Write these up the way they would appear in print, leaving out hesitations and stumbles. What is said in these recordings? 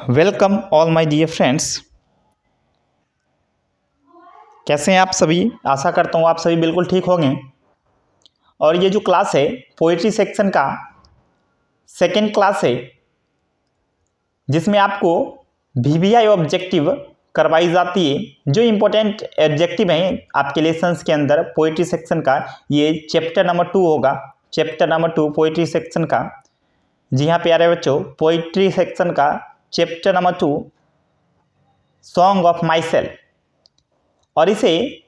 Welcome all my dear friends. कैसे हैं आप सभी? आशा करता हूँ आप सभी बिल्कुल ठीक होंगे। और ये जो क्लास है पोएट्री सेक्शन का सेकेंड क्लास है, जिसमें आपको वीवीआई ऑब्जेक्टिव करवाई जाती है। जो इम्पोर्टेंट ऑब्जेक्टिव हैं आपके लेसन्स के अंदर पोएट्री सेक्शन का, ये चैप्टर नंबर 2 होगा। चैप्टर नंबर 2 पोएट्री सेक्शन का। जी हाँ प्यारे बच्चों, पोएट्री सेक्शन का chapter number 2 song of my self, और इसे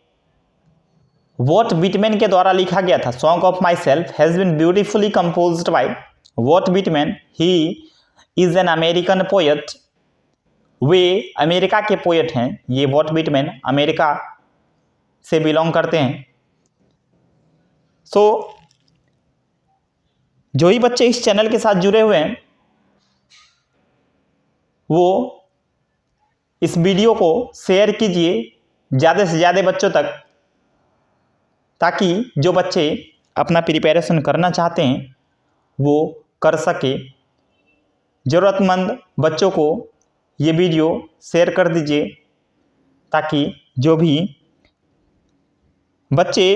वॉट विटमैन के द्वारा लिखा गया था। Song of my self has been beautifully composed by Walt Whitman. He is an American poet. वे अमेरिका के पोएट हैं। ये वॉट विटमैन अमेरिका से बिलोंग करते हैं। जो ही बच्चे इस चैनल के साथ जुड़े हुए हैं वो इस वीडियो को शेयर कीजिए ज़्यादा से ज़्यादा बच्चों तक, ताकि जो बच्चे अपना प्रिपरेशन करना चाहते हैं वो कर सके। ज़रूरतमंद बच्चों को ये वीडियो शेयर कर दीजिए, ताकि जो भी बच्चे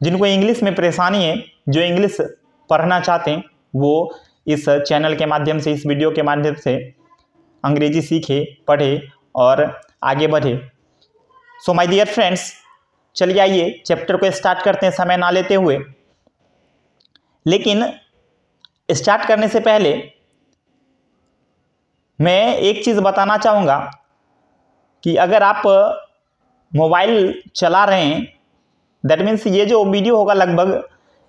जिनको इंग्लिश में परेशानी है, जो इंग्लिश पढ़ना चाहते हैं, वो इस चैनल के माध्यम से, इस वीडियो के माध्यम से अंग्रेजी सीखे, पढ़े और आगे बढ़े। सो माय डियर फ्रेंड्स, चलिए आइए चैप्टर को स्टार्ट करते हैं समय ना लेते हुए। लेकिन स्टार्ट करने से पहले मैं एक चीज़ बताना चाहूँगा कि अगर आप मोबाइल चला रहे हैं, दैट मीन्स ये जो वीडियो होगा लगभग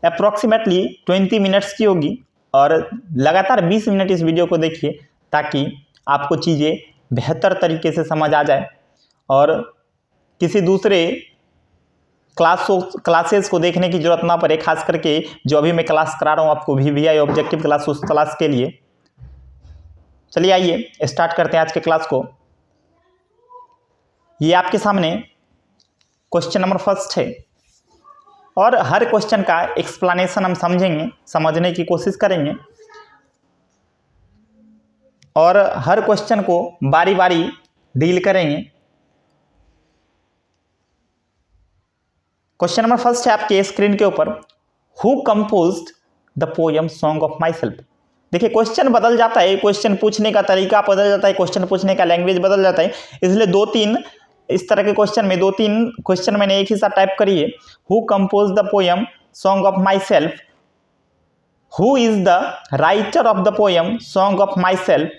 अप्रॉक्सीमेटली 20 मिनट्स की होगी, और लगातार 20 मिनट इस वीडियो को देखिए, ताकि आपको चीज़ें बेहतर तरीके से समझ आ जाए और किसी दूसरे क्लासेस को देखने की ज़रूरत ना पड़े। खास करके जो अभी मैं क्लास करा रहा हूँ आपको वीवीआई ऑब्जेक्टिव क्लास, उस क्लास के लिए। चलिए आइए स्टार्ट करते हैं आज के क्लास को। ये आपके सामने क्वेश्चन नंबर फर्स्ट है, और हर क्वेश्चन का एक्सप्लेनेशन हम समझेंगे, समझने की कोशिश करेंगे, और हर क्वेश्चन को बारी बारी डील करेंगे। क्वेश्चन नंबर फर्स्ट है आपके स्क्रीन के ऊपर, who composed the poem song of my self. देखिए क्वेश्चन बदल जाता है, क्वेश्चन पूछने का तरीका बदल जाता है, क्वेश्चन पूछने का लैंग्वेज बदल जाता है, इसलिए 2-3 इस तरह के क्वेश्चन में 2-3 क्वेश्चन मैंने एक ही साथ टाइप करी है। Who compose the poem song of my self, who is the writer of the poem song of my self,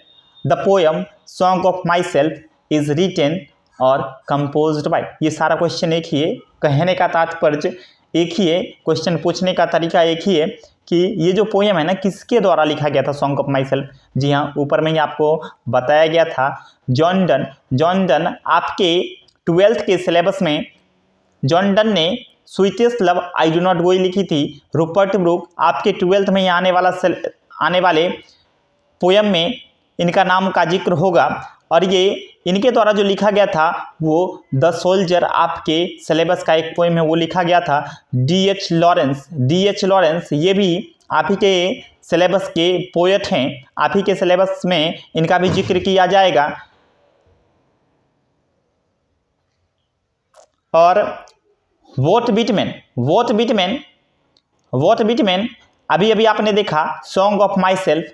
the poem song of my self is written और कंपोज्ड बाय। ये सारा question एक ही है, कहने का तात्पर्य एक ही है, क्वेश्चन पूछने का तरीका एक ही है कि ये जो पोयम है ना, किसके द्वारा लिखा गया था, सॉन्ग ऑफ माई सेल्फ। जी हाँ, ऊपर में ही आपको बताया गया था, जॉन डन आपके 12th के सिलेबस में जॉन डन ने sweetest love I do not go लिखी थी। रूपर्ट ब्रूक आपके 12th में ही आने वाले पोयम में इनका नाम का जिक्र होगा, और ये इनके द्वारा जो लिखा गया था वो द सोल्जर आपके सिलेबस का एक पोएम है, वो लिखा गया था D.H. लॉरेंस। ये भी आप ही के सिलेबस के पोएट हैं, आप ही के सिलेबस में इनका भी जिक्र किया जाएगा। और वॉट विटमैन अभी अभी आपने देखा, सॉन्ग ऑफ माई सेल्फ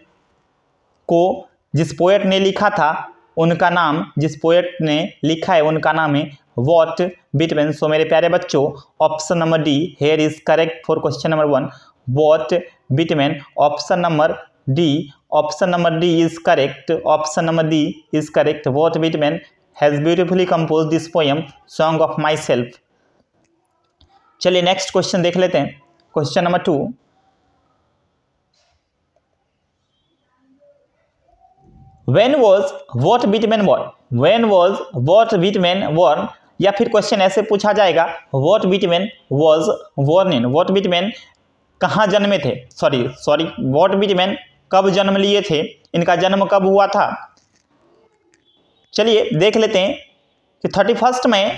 को जिस पोएट ने लिखा था उनका नाम, जिस पोएट ने लिखा है उनका नाम है वॉट विटमैन। सो मेरे प्यारे बच्चों, option number D here is correct for question number 1, what Whitman. Option number D is correct. Option number D is correct. Walt Whitman has beautifully compose this poem song of my self. चलिए next question देख लेते हैं। Question number 2, When was what Whitman born? या फिर question ऐसे पूछा जाएगा, what Whitman was born in। What Whitman कहाँ जन्मे थे, सॉरी वॉट विटमैन कब जन्म लिए थे, इनका जन्म कब हुआ था। चलिए देख लेते हैं कि 31 मई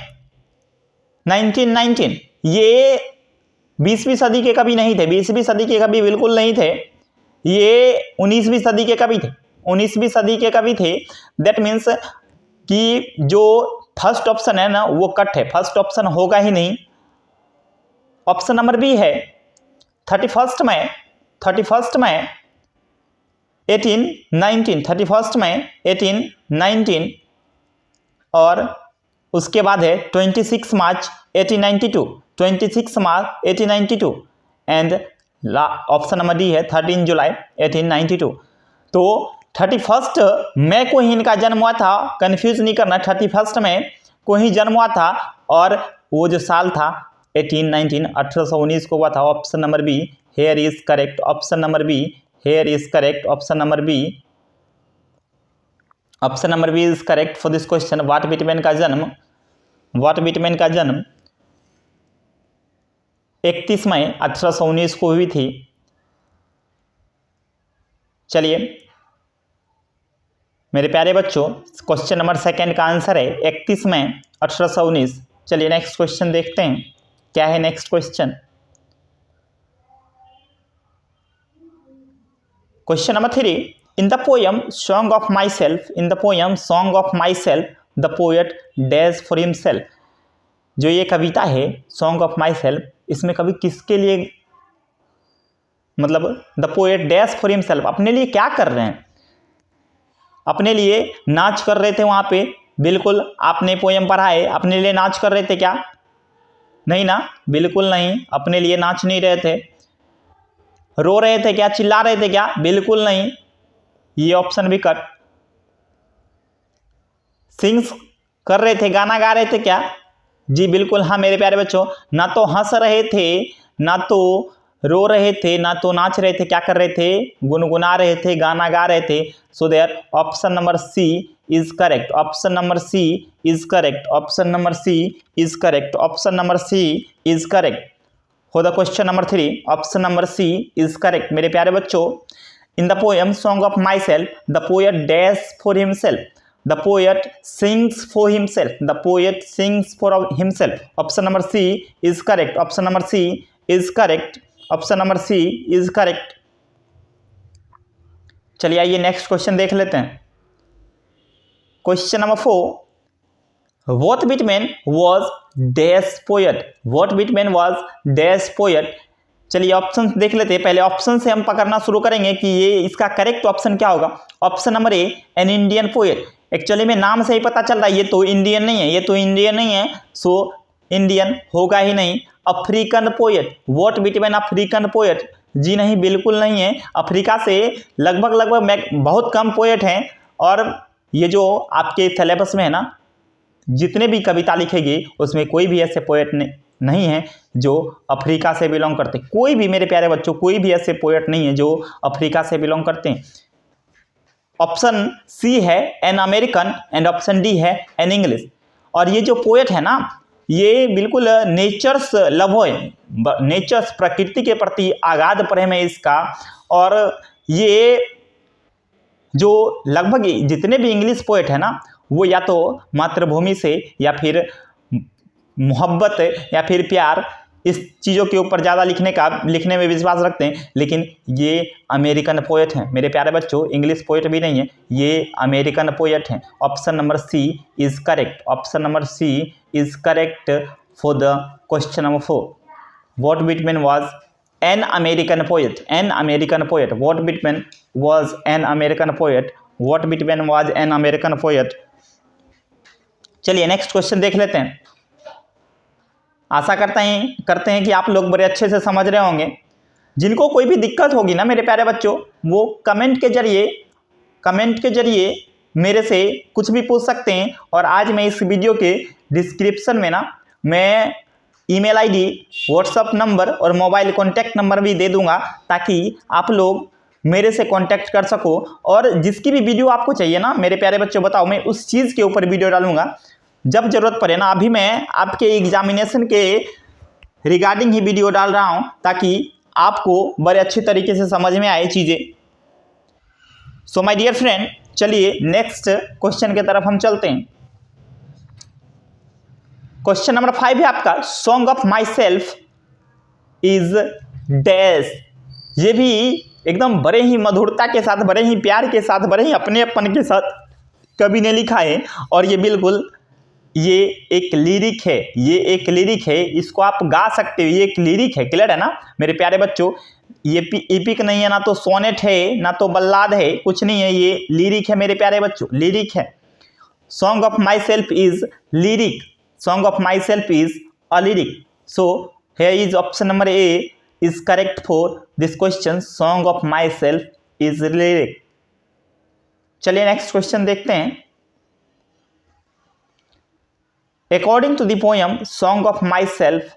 1919, ये 20वीं सदी के कभी नहीं थे, 20वीं सदी के कभी बिल्कुल नहीं थे, ये 19वीं सदी के कभी थे। 19वीं सदी के कवि थे। दैट मीन्स कि जो फर्स्ट ऑप्शन है ना वो कट है, फर्स्ट ऑप्शन होगा ही नहीं। ऑप्शन नंबर बी है 31 मई 1819, 31 मई 1819 और उसके बाद है 26 मार्च 1892, 26 मार्च 1892 एंड ऑप्शन नंबर डी है 13 जुलाई 1892। तो 31 मई को ही इनका जन्म हुआ था, कंफ्यूज नहीं करना, 31 मई को ही जन्म हुआ था और वो जो साल था 1819 को हुआ था। Option number B here is correct, option number B here is correct, option number B is correct for this question. Walt Whitman का जन्म 31 मई 1819 को हुई थी। चलिए मेरे प्यारे बच्चों, क्वेश्चन नंबर सेकंड का आंसर है 31 मई 1819। चलिए नेक्स्ट क्वेश्चन देखते हैं, क्या है next question. Question number 3, in the poem song of my self, the poet dash for himself. जो ये कविता है सॉन्ग ऑफ माई सेल्फ, इसमें कवि किसके लिए, मतलब the poet dash for himself, अपने लिए क्या कर रहे हैं, अपने लिए नाच कर रहे थे वहां पे। बिल्कुल आपने पोयम पढ़ा है, अपने लिए नाच कर रहे थे क्या? नहीं ना, बिल्कुल नहीं, अपने लिए नाच नहीं रहे थे। रो रहे थे क्या, चिल्ला रहे थे क्या? बिल्कुल नहीं, ये ऑप्शन भी कट। सिंग्स कर रहे थे, गाना गा रहे थे क्या? जी बिल्कुल हाँ मेरे प्यारे बच्चों, ना तो हंस रहे थे, ना तो रो रहे थे, ना तो नाच रहे थे, क्या कर रहे थे? गुनगुना रहे थे, गाना गा रहे थे। So there option number C is correct, option number C is correct, option number C is correct, option number C is correct for the question number 3। Option number C is correct मेरे प्यारे बच्चों। In the poem song of my self, the poet dash for himself, the poet sings for himself, the poet sings for himself। option number C is correct, option number C is correct, option number C is correct। चलिए आइए next question देख लेते हैं। Question number 4, what Whitman was dash poet, what Whitman was dash poet। चलिए option देख लेते हैं। पहले ऑप्शन से हम पकड़ना शुरू करेंगे कि ये इसका करेक्ट ऑप्शन क्या होगा। Option number A an Indian poet. Actually में नाम से ही पता चल रहा है ये तो इंडियन नहीं है, ये तो इंडियन नहीं है, सो इंडियन होगा ही नहीं। African poet, Walt Whitman African poet. जी नहीं, बिल्कुल नहीं है। अफ्रीका से लगभग बहुत कम पोएट हैं और ये जो आपके सिलेबस में है ना, जितने भी कविता लिखेगी उसमें कोई भी ऐसे पोएट नहीं है जो अफ्रीका से बिलोंग करते। कोई भी मेरे प्यारे बच्चों, कोई भी ऐसे पोएट नहीं है जो अफ्रीका से बिलोंग करते हैं। ऑप्शन सी है an American and option D है एन इंग्लिश। और ये जो पोएट है ना, ये बिल्कुल नेचर्स लव है, नेचर्स प्रकृति के प्रति आगाध प्रेम है इसका। और ये जो लगभग जितने भी इंग्लिश पोएट है ना, वो या तो मातृभूमि से या फिर मोहब्बत या फिर प्यार, इस चीज़ों के ऊपर ज़्यादा लिखने में विश्वास रखते हैं। लेकिन ये अमेरिकन पोएट हैं मेरे प्यारे बच्चों, इंग्लिश पोएट भी नहीं है, ये अमेरिकन पोएट हैं। Option number C is correct, option number C is correct for the question number 4। Walt Whitman was an American poet, an American poet, Walt Whitman was an American poet, Walt Whitman was an American poet. चलिए next question देख लेते हैं। आशा करते हैं कि आप लोग बड़े अच्छे से समझ रहे होंगे। जिनको कोई भी दिक्कत होगी ना मेरे प्यारे बच्चों, वो कमेंट के जरिए मेरे से कुछ भी पूछ सकते हैं। और आज मैं इस वीडियो के डिस्क्रिप्शन में ना मैं ईमेल आईडी, व्हाट्सएप नंबर और मोबाइल कॉन्टैक्ट नंबर भी दे दूंगा, ताकि आप लोग मेरे से कांटेक्ट कर सको। और जिसकी भी वीडियो आपको चाहिए ना मेरे प्यारे बच्चों, बताओ, मैं उस चीज़ के ऊपर वीडियो डालूंगा जब जरूरत पड़े ना। अभी मैं आपके एग्जामिनेशन के रिगार्डिंग ही वीडियो डाल रहा हूं, ताकि आपको बड़े अच्छे तरीके से समझ में आए चीज़ें। सो माय डियर फ्रेंड, चलिए नेक्स्ट क्वेश्चन की तरफ हम चलते हैं। क्वेश्चन नंबर 5 है आपका, song of my self is dash. ये भी एकदम बड़े ही मधुरता के साथ, बड़े ही प्यार के साथ, बड़े ही अपनेपन के साथ कवि ने लिखा है। और ये बिल्कुल ये एक लिरिक है, ये एक लिरिक है, इसको आप गा सकते हो, ये एक लिरिक है। क्लियर है ना मेरे प्यारे बच्चों? ये एपिक नहीं है, ना तो सोनेट है, ना तो बल्लाद है, कुछ नहीं है, ये लिरिक है मेरे प्यारे बच्चों, लिरिक है। Song of my self is lyric, song of my self is a lyric. So here is option number A is correct for this question, song of my self is lyric. चलिए next question देखते हैं। According to the poem Song of Myself,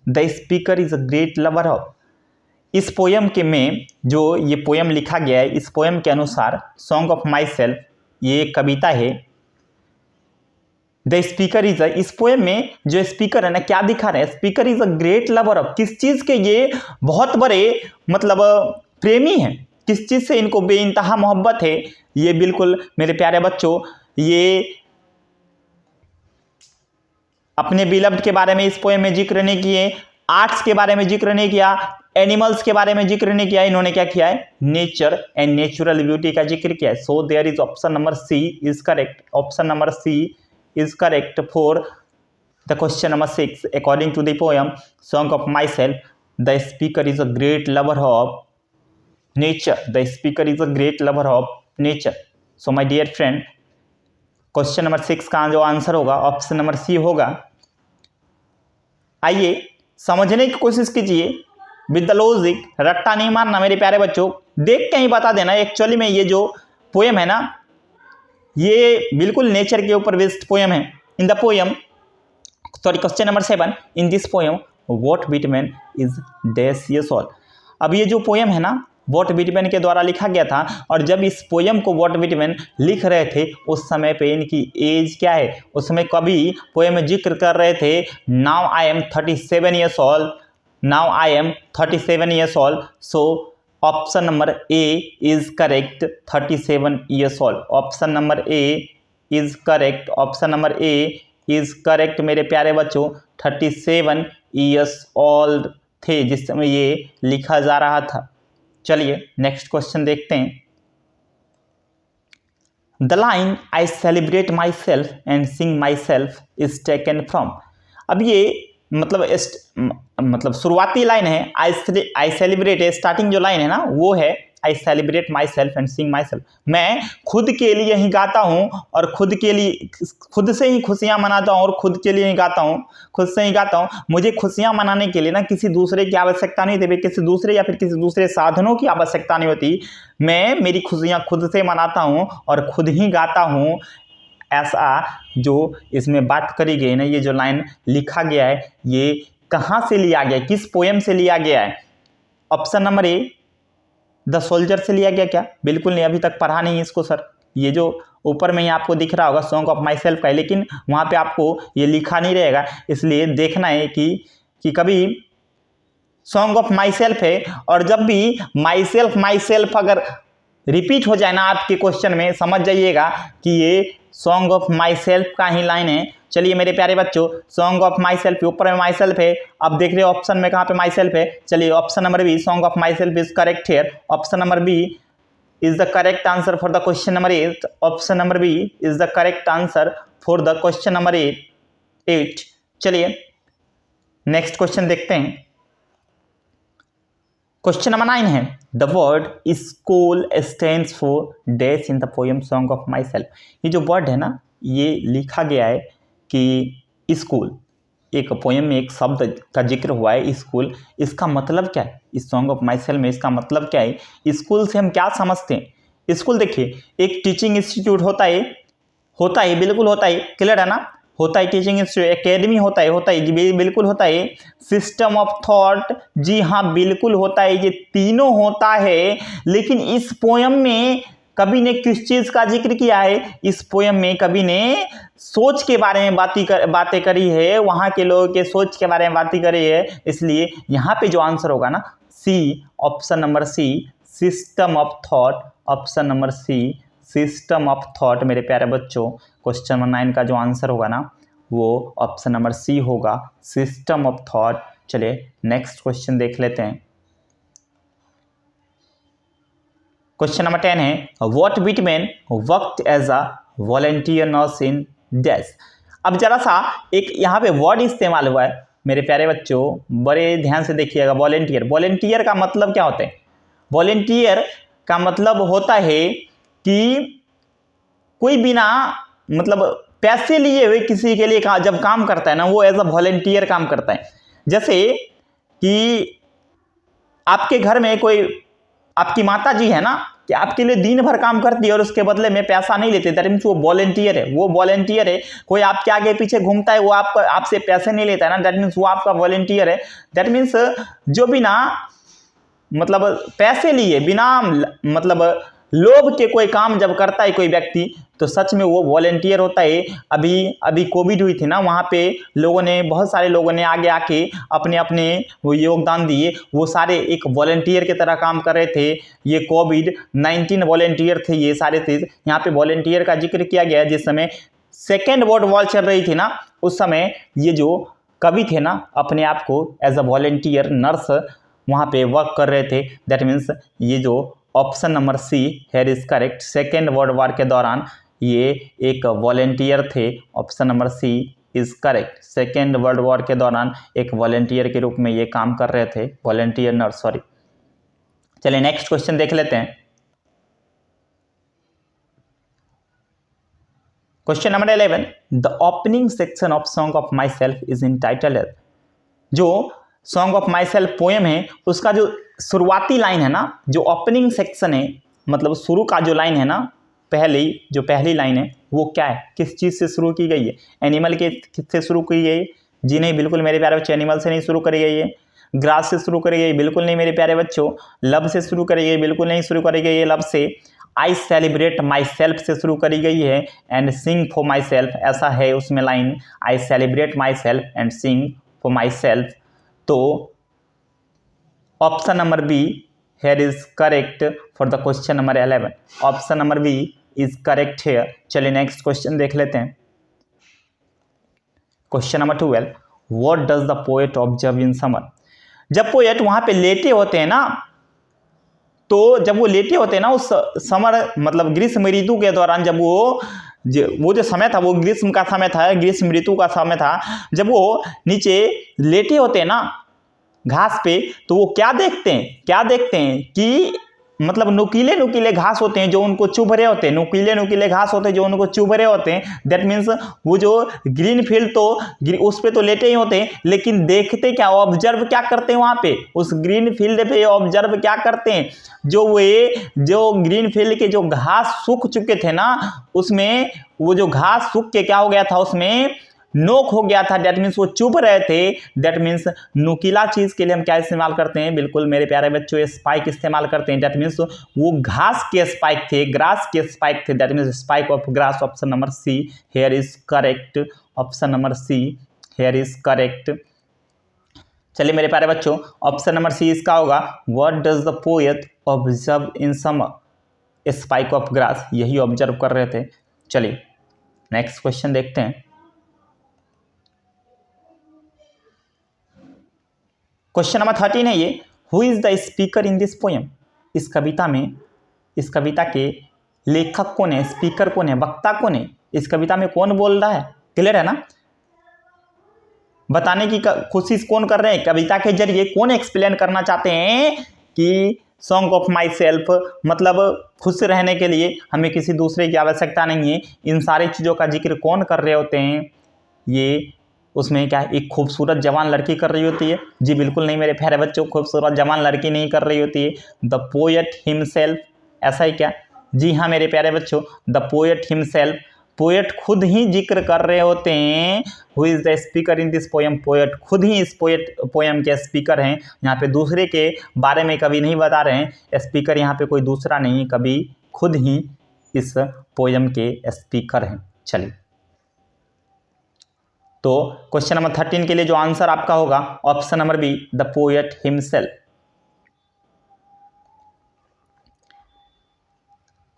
the speaker is a great lover of। इस poem के में जो ये poem लिखा गया है, इस पोयम के अनुसार सॉन्ग ऑफ माई सेल्फ ये एक कविता है। द स्पीकर इज इस पोयम में जो स्पीकर है ना, क्या दिखा रहे हैं? Speaker is a great lover of, किस चीज के ये बहुत बड़े मतलब प्रेमी हैं, किस चीज से इनको बेइंतहा मोहब्बत है। ये बिल्कुल मेरे प्यारे बच्चों ये अपने बिलव्ड के बारे में इस पोएम में जिक्र नहीं किए, आर्ट्स के बारे में जिक्र नहीं किया, एनिमल्स के बारे में जिक्र नहीं किया, इन्होंने क्या किया है? नेचर एंड नेचुरल ब्यूटी का जिक्र किया है। So there is option number C is correct, option number C is correct for the question number 6। According to the poem song of my self, the speaker is a great lover of nature, the speaker is a great lover of nature. So my dear friend, question number 6 का जो answer होगा option number C होगा। आइए समझने की कोशिश कीजिए with the logic, रट्टा नहीं मारना मेरे प्यारे बच्चों, देख के ही बता देना। एक्चुअली में ये जो पोएम है ना, ये बिल्कुल नेचर के ऊपर बेस्ड पोएम है। In the poem, sorry question number 7, in this poem Walt Whitman is dash years old. अब ये जो पोएम है ना, वॉट विटमैन के द्वारा लिखा गया था, और जब इस पोएम को वॉट विटमैन लिख रहे थे उस समय पे इनकी एज क्या है? उस समय कवि पोएम में जिक्र कर रहे थे now I am 37 years old, now I am 37 years old. So option number A is correct, 37 years old. Option number A is correct, option number A is correct मेरे प्यारे बच्चों, 37 ईयर्स ओल्ड थे जिस समय ये लिखा जा रहा था। चलिए नेक्स्ट क्वेश्चन देखते हैं। The line I celebrate my self and Singh my self is taken from. अब ये मतलब शुरुआती लाइन है आई सेलिब्रेट, स्टार्टिंग जो लाइन है ना वो है आई celebrate my self and Singh my self. मैं खुद के लिए ही गाता हूँ और खुद के लिए, खुद से ही खुशियाँ मनाता हूँ और खुद के लिए ही गाता हूँ, खुद से ही गाता हूँ। मुझे खुशियाँ मनाने के लिए ना किसी दूसरे की आवश्यकता नहीं होती, किसी दूसरे या फिर किसी दूसरे साधनों की आवश्यकता नहीं होती। मैं मेरी खुशियाँ खुद से मनाता हूँ और खुद ही गाता हूँ। ऐसा जो इसमें बात करी गई ना, ये जो लाइन लिखा गया है, ये कहाँ से लिया गया, किस पोएम से लिया गया है? Option number A the soldier से लिया गया क्या? बिल्कुल नहीं, अभी तक पढ़ा नहीं इसको सर। ये जो ऊपर में ही आपको दिख रहा होगा सॉन्ग ऑफ माई सेल्फ का है, लेकिन वहाँ पे आपको ये लिखा नहीं रहेगा, इसलिए देखना है कि कभी सॉन्ग ऑफ माई सेल्फ है, और जब भी माई सेल्फ अगर रिपीट हो जाए ना आपके क्वेश्चन में, समझ जाइएगा कि ये सॉन्ग ऑफ माई सेल्फ का ही लाइन है। चलिए मेरे प्यारे बच्चों, सॉन्ग ऑफ माई सेल्फ, ऊपर में माई सेल्फ है, अब देख रहे हो ऑप्शन में कहाँ पे माई सेल्फ है। चलिए option number B song of my self is correct here. Option number B is the correct answer for the question number 8। Option number B is the correct answer for the question number 8। चलिए next question देखते हैं। Question number 9 है the word school stands for dash in the poem song of my self. ये जो word है ना, ये लिखा गया है कि स्कूल, एक पोएम में एक शब्द का जिक्र हुआ है स्कूल, इसका मतलब क्या है? इस सॉन्ग ऑफ माई सेल्फ में इसका मतलब क्या है? स्कूल से हम क्या समझते हैं? स्कूल देखिए एक टीचिंग इंस्टीट्यूट होता है, बिल्कुल होता है, क्लियर है ना, होता है टीचिंग इंस्टीट्यूट, एकेडमी होता है जी बिल्कुल होता है, सिस्टम ऑफ थॉट, जी हाँ बिल्कुल होता है, ये तीनों होता है। लेकिन इस पोएम में कवि ने किस चीज का जिक्र किया है? इस पोएम में कवि ने सोच के बारे में बातें करी है, वहां के लोगों के सोच के बारे में बातें करी है। इसलिए यहाँ पे जो आंसर होगा ना C, option number C system of thought, option number C system of thought मेरे प्यारे बच्चों। क्वेश्चन नंबर 9 का जो आंसर होगा ना वो ऑप्शन नंबर सी होगा, सिस्टम ऑफ थॉट। चलिए नेक्स्ट क्वेश्चन देख लेते हैं। क्वेश्चन नंबर 10 है Walt Whitman worked as a volunteer nurse in dash. अब जरा सा एक यहाँ पे वर्ड इस्तेमाल हुआ है मेरे प्यारे बच्चों, बड़े ध्यान से देखिएगा। वॉलंटियर, वॉलंटियर का मतलब क्या होता है? वॉलंटियर का मतलब होता है कि कोई बिना मतलब पैसे लिए हुए किसी के लिए जब काम करता है ना, वो एज अ वॉलंटियर काम करता है। जैसे कि आपके घर में कोई आपकी माता जी है ना, कि आपके लिए दिन भर काम करती है और उसके बदले में पैसा नहीं लेते, दैट मीन्स वो वॉलंटियर है। वो वॉलंटियर है। कोई आपके आगे पीछे घूमता है, वो आपसे पैसे नहीं लेता है ना, दैट मीन्स वो आपका वॉलंटियर है। दैट मीन्स जो बिना मतलब पैसे लिए, बिना मतलब लोभ के कोई काम जब करता है कोई व्यक्ति, तो सच में वो वॉलंटियर होता है। अभी कोविड हुई थी ना, वहाँ पे लोगों ने, बहुत सारे लोगों ने आगे आके अपने अपने वो योगदान दिए। वो सारे एक वॉलंटियर की तरह काम कर रहे थे। ये कोविड-19 वॉलंटियर थे ये सारे थे। यहाँ पे वॉलंटियर का जिक्र किया गया है। जिस समय सेकेंड वर्ल्ड वॉर चल रही थी ना, उस समय ये जो कवि थे ना, अपने आप को एज अ वॉलंटियर नर्स वहाँ पे वर्क कर रहे थे। दैट मीन्स ये जो option number C here is correct. Second world war के दौरान ये एक वॉलंटियर थे। Option number C is correct. Second world war के दौरान एक वॉलंटियर के रूप में ये काम कर रहे थे, वॉलंटियर नर्स, सॉरी। चलिए नेक्स्ट क्वेश्चन देख लेते हैं। Question number 11 the opening section of song of my self is entitled. जो song of my self poem है, उसका जो शुरुआती लाइन है ना, जो ओपनिंग सेक्शन है, मतलब शुरू का जो लाइन है ना, पहली लाइन है, वो क्या है? किस चीज़ से शुरू की गई है? एनिमल के से शुरू की गई? जी नहीं, बिल्कुल मेरे प्यारे बच्चों, एनिमल से नहीं शुरू करी गई है। ग्रास से शुरू करी गई? बिल्कुल नहीं मेरे प्यारे बच्चों। लव से शुरू करी गई? बिल्कुल नहीं शुरू करी गई है लव से। आई सेलिब्रेट माई सेल्फ से शुरू करी गई है। And sing for my self, ऐसा है उसमें line, I celebrate my self and sing for my self. तो option number B here is correct for the question number 11। Option number B is correct here. चलिए next question देख लेते हैं। Question number 12 what does the poet observe in summer. जब poet वहां पे लेटे होते हैं ना, तो जब वो लेटे होते हैं ना उस समर मतलब ग्रीष्म ऋतु के दौरान, जब वो जो समय था वो ग्रीष्म का समय था, ग्रीष्म ऋतु का समय था, जब वो नीचे लेटे होते हैं ना घास पे, तो वो क्या देखते हैं कि मतलब नुकीले नुकीले घास होते हैं जो उनको चुभ रहे होते हैं, नुकीले नुकीले घास होते हैं जो उनको चुभ रहे होते हैं। दैट मीन्स वो जो ग्रीन फील्ड, तो उस पे तो लेटे ही होते हैं, लेकिन देखते क्या, ऑब्जर्व क्या करते हैं वहाँ पे, उस ग्रीन फील्ड पे ऑब्जर्व क्या करते हैं, जो ग्रीन फील्ड के जो घास सूख चुके थे ना, उसमें वो जो घास सूख के क्या हो गया था, उसमें नोक हो गया था। दैट मीन्स वो चुभ रहे थे। दैट मीन्स नुकीला चीज के लिए हम क्या इस्तेमाल करते हैं? बिल्कुल मेरे प्यारे बच्चों, स्पाइक इस्तेमाल करते हैं। दैट मीन्स वो घास के स्पाइक थे, ग्रास के स्पाइक थे। That means spike of grass. Option number C here is correct. Option number C here is correct. चलिए मेरे प्यारे बच्चों, ऑप्शन नंबर सी इसका होगा what does the poet observe in summer, spike of grass, यही observe कर रहे थे। चलिए नेक्स्ट क्वेश्चन देखते हैं। क्वेश्चन नंबर 13 है ये, who is the speaker in this poem. इस कविता के लेखक कौन है, स्पीकर कौन है, वक्ता कौन है, इस कविता में कौन बोल रहा है? क्लियर है ना? बताने की कोशिश कौन कर रहे हैं? कविता के जरिए कौन एक्सप्लेन करना चाहते हैं कि सॉन्ग ऑफ माई सेल्फ, मतलब खुश रहने के लिए हमें किसी दूसरे की आवश्यकता नहीं है। इन सारी चीज़ों का जिक्र कौन कर रहे होते हैं? ये उसमें क्या एक खूबसूरत जवान लड़की कर रही होती है? जी बिल्कुल नहीं मेरे प्यारे बच्चों, खूबसूरत जवान लड़की नहीं कर रही होती है, द पोएट हिमसेल्फ। ऐसा ही क्या? जी हाँ मेरे प्यारे बच्चों, द पोएट हिमसेल्फ, पोएट खुद ही जिक्र कर रहे होते हैं। Who is the speaker in this poem, poet खुद ही इस पोएम के स्पीकर हैं। यहाँ पे दूसरे के बारे में कभी नहीं बता रहे हैं। स्पीकर यहाँ पे कोई दूसरा नहीं, कभी खुद ही इस पोएम के स्पीकर हैं। चलिए तो क्वेश्चन नंबर 13 के लिए जो आंसर आपका होगा option number B, the poet himself.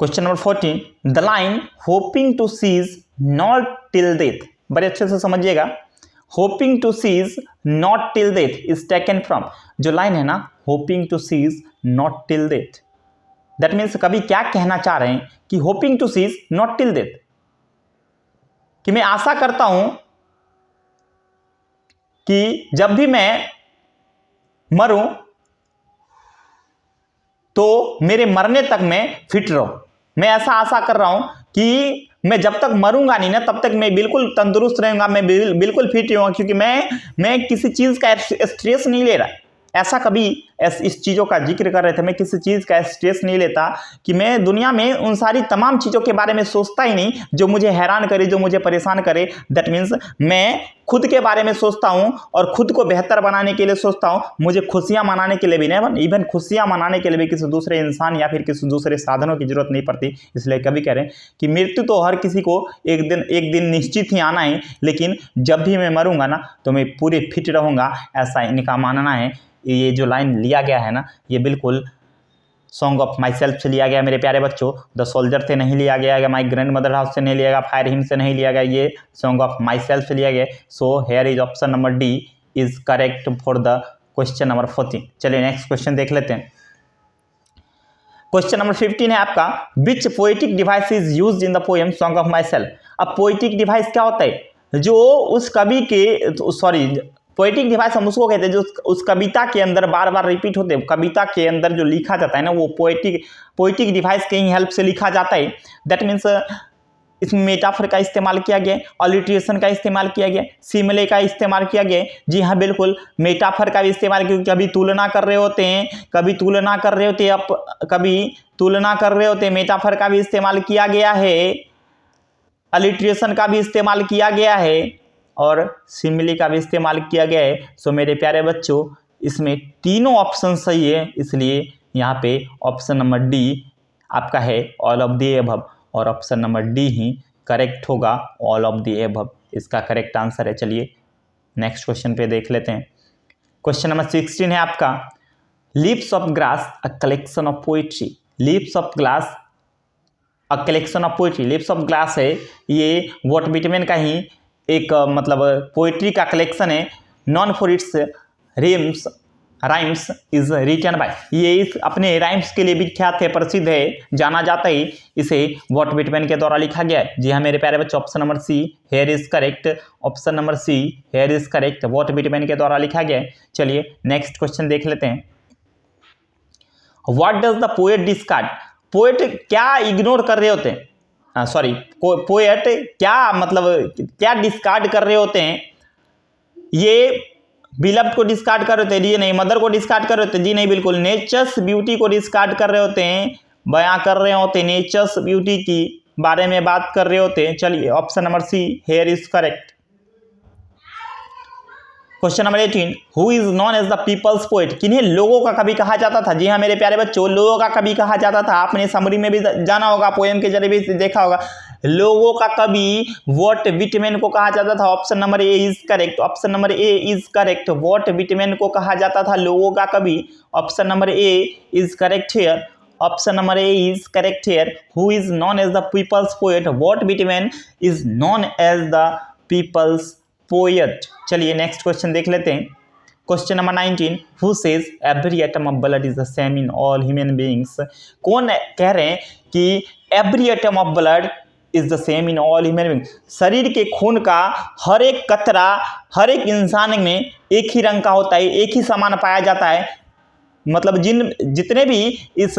Question number 14 the line hoping to cease not till death, बड़े अच्छे से समझिएगा। Hoping to cease not till death is taken from, जो लाइन है ना hoping to cease not till death, that means कवि क्या कहना चाह रहे हैं कि hoping to cease not till death, कि मैं आशा करता हूं कि जब भी मैं मरूं तो मेरे मरने तक मैं फिट रहूं। मैं ऐसा आशा कर रहा हूं कि मैं जब तक मरूंगा नहीं ना तब तक मैं बिल्कुल तंदुरुस्त रहूंगा, मैं बिल्कुल फिट रहूंगा, क्योंकि मैं किसी चीज का स्ट्रेस नहीं ले रहा। ऐसा कभी इस चीज़ों का जिक्र कर रहे थे, मैं किसी चीज़ का स्ट्रेस नहीं लेता, कि मैं दुनिया में उन सारी तमाम चीज़ों के बारे में सोचता ही नहीं जो मुझे हैरान करे, जो मुझे परेशान करे। दैट मीन्स मैं खुद के बारे में सोचता हूं और खुद को बेहतर बनाने के लिए सोचता हूं। मुझे खुशियां मनाने के लिए भी नहीं, इवन खुशियां मनाने के लिए भी किसी दूसरे इंसान या फिर किसी दूसरे साधनों की जरूरत नहीं पड़ती। इसलिए कभी कह रहे हैं कि मृत्यु तो हर किसी को एक दिन निश्चित ही आना है, लेकिन जब भी मैं मरूंगा ना तो मैं पूरे फिट रहूंगा, ऐसा इनका मानना है। ये जो लाइन लिया गया है ना, ये बिल्कुल सॉन्ग ऑफ माई सेल्फ से लिया गया मेरे प्यारे बच्चों। द सोल्जर से नहीं लिया गया, माई ग्रैंड मदर हाउस से नहीं लिया गया, फायर हिम से नहीं लिया गया, ये सॉन्ग ऑफ माई सेल्फ से लिया गया। So here is option number D is correct for the question number 14। चलिए नेक्स्ट क्वेश्चन देख लेते हैं। क्वेश्चन नंबर 15 है आपका, which poetic device is used in the poem song of my self. अब पोएटिक डिवाइस क्या होता है? जो उस कवि के पोएटिक डिवाइस हम उसको कहते हैं जो उस कविता के अंदर बार बार रिपीट होते हैं। कविता के अंदर जो लिखा जाता है ना, वो पोएटिक डिवाइस के ही हेल्प से लिखा जाता है। दैट मीन्स इसमें मेटाफर का इस्तेमाल किया गया, अलिट्रेशन का इस्तेमाल किया गया, सिमले का इस्तेमाल किया गया। जी हाँ बिल्कुल, मेटाफर का भी इस्तेमाल, क्योंकि कभी तुलना कर रहे होते हैं, कभी तुलना कर रहे होते हैं, मेटाफर का भी इस्तेमाल किया गया है, अलिट्रेशन का भी इस्तेमाल किया गया है और सिमिली का भी इस्तेमाल किया गया है। सो मेरे प्यारे बच्चों, इसमें तीनों ऑप्शन सही है, इसलिए यहाँ पे ऑप्शन नंबर डी आपका है ऑल ऑफ द अबव, और ऑप्शन नंबर डी ही करेक्ट होगा, ऑल ऑफ द अबव इसका करेक्ट आंसर है। चलिए नेक्स्ट क्वेश्चन पे देख लेते हैं। क्वेश्चन नंबर 16 है आपका, leaves of grass a collection of poetry. Leaves of glass a collection of poetry, leaves of glass है ये वॉट विटमैन का ही एक मतलब पोइट्री का कलेक्शन है। Known for its rhymes is written by, ये इस अपने राइम्स के लिए विख्यात है, प्रसिद्ध है, जाना जाता है। इसे वॉट विटमैन के द्वारा लिखा गया है। जी हाँ मेरे प्यारे बच्चों, option number C here is correct, option number C here is correct, Walt Whitman के द्वारा लिखा गया है। चलिए नेक्स्ट क्वेश्चन देख लेते हैं। What does the poet discard. Poet क्या इग्नोर कर रहे होते हैं, सॉरी पोएट क्या मतलब क्या डिस्कार्ड कर रहे होते हैं? ये बिलव्ड को डिस्कार्ड कर रहे होते हैं, जी नहीं। मदर को डिस्कार्ड कर रहे होते हैं, जी नहीं बिल्कुल। नेचर्स ब्यूटी को डिस्कार्ड कर रहे होते हैं, बयां कर रहे होते हैं, नेचर्स ब्यूटी की बारे में बात कर रहे होते हैं। चलिए option number C here is correct. Question number 18, who is known as the people's poet. किन्हें लोगों का कवि कहा जाता था? जी हाँ मेरे प्यारे बच्चों, लोगों का कवि कहा जाता था। आपने समरी में भी जाना होगा, पोएम के जरिए भी देखा होगा। लोगों का कवि वॉट विटमैन को कहा जाता था। Option number A is correct, option number A is correct, Walt Whitman को कहा जाता था लोगों का कवि। Option number A is correct here, option number A is correct here. Who is known as the people's poet, Walt Whitman is known as the people's poet. चलिए next question देख लेते हैं। Question number 19, who says every atom of blood is the same in all human beings. कौन कह रहे हैं कि every atom of blood is the same in all human beings? शरीर के खून का हर एक कतरा हर एक इंसान में एक ही रंग का होता है, एक ही समान पाया जाता है। मतलब जितने भी इस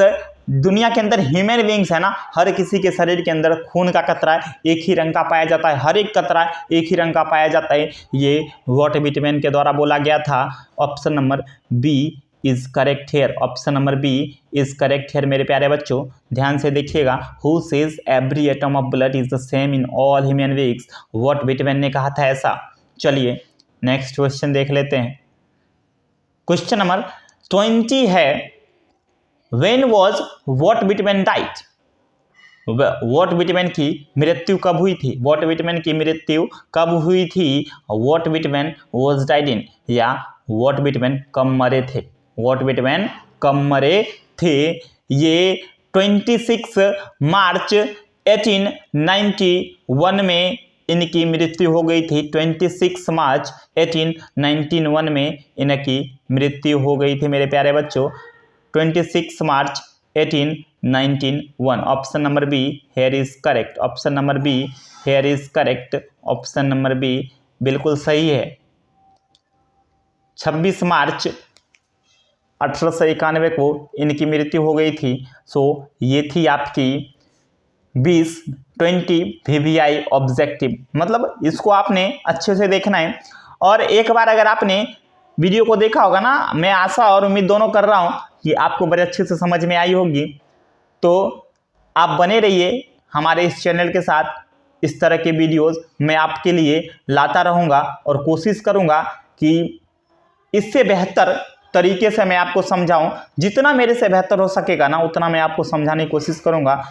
दुनिया के अंदर ह्यूमन बीइंग्स है ना, हर किसी के शरीर के अंदर खून का कतरा एक ही रंग का पाया जाता है, हर एक कतरा एक ही रंग का पाया जाता है। ये वॉट विटमैन के द्वारा बोला गया था। Option number B is correct here, option number B is correct here. मेरे प्यारे बच्चों ध्यान से देखिएगा, who says every atom of blood is the same in all human beings, Walt Whitman ने कहा था ऐसा। चलिए नेक्स्ट क्वेश्चन देख लेते हैं। क्वेश्चन नंबर 20 है, When was what Whitman diet. What Whitman की मृत्यु कब हुई थी? वॉट विटमैन की मृत्यु कब हुई थी? What Whitman was died in, या वॉट विटमैन कब मरे थे? वॉट विटमैन कब मरे थे? ये 26 मार्च 1891 में इनकी मृत्यु हो गई थी। 26 मार्च 1891 में इनकी मृत्यु हो गई थी मेरे प्यारे बच्चों। 26 मार्च 19:1 option number B here is correct, option number B here is correct, option number B बिल्कुल सही है। 26 मार्च 1891 को इनकी मृत्यु हो गई थी। सो ये थी आपकी 20 VVI ऑब्जेक्टिव, मतलब इसको आपने अच्छे से देखना है। और एक बार अगर आपने वीडियो को देखा होगा ना, मैं आशा और उम्मीद दोनों कर रहा हूँ कि आपको बड़े अच्छे से समझ में आई होगी। तो आप बने रहिए हमारे इस चैनल के साथ, इस तरह के वीडियोस मैं आपके लिए लाता रहूँगा और कोशिश करूँगा कि इससे बेहतर तरीके से मैं आपको समझाऊं। जितना मेरे से बेहतर हो सकेगा ना उतना मैं आपको समझाने की कोशिश करूंगा।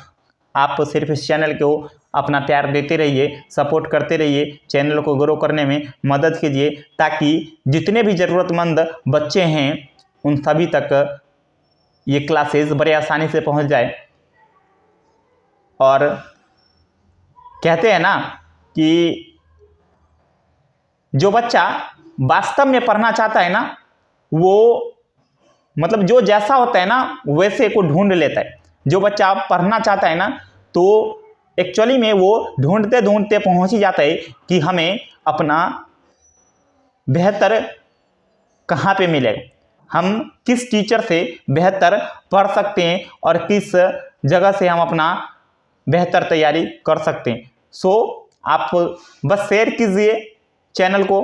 आप सिर्फ इस चैनल को अपना प्यार देते रहिए, सपोर्ट करते रहिए, चैनल को ग्रो करने में मदद कीजिए, ताकि जितने भी ज़रूरतमंद बच्चे हैं उन सभी तक ये क्लासेस बड़े आसानी से पहुंच जाए। और कहते हैं ना कि जो बच्चा वास्तव में पढ़ना चाहता है ना, वो मतलब जो जैसा होता है ना वैसे को ढूंढ लेता है। जो बच्चा पढ़ना चाहता है ना तो एक्चुअली में वो ढूंढते ढूंढते पहुंच ही जाता है कि हमें अपना बेहतर कहाँ पे मिलेगा, हम किस टीचर से बेहतर पढ़ सकते हैं और किस जगह से हम अपना बेहतर तैयारी कर सकते हैं। सो आप बस शेयर कीजिए चैनल को,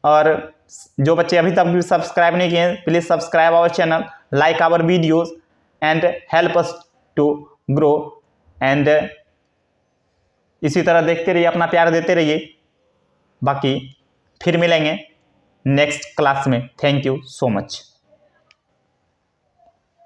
और जो बच्चे अभी तक भी सब्सक्राइब नहीं किए please subscribe our channel, like our videos and help us to grow. And इसी तरह देखते रहिए, अपना प्यार देते रहिए। बाकी फिर मिलेंगे नेक्स्ट क्लास में। Thank you so much.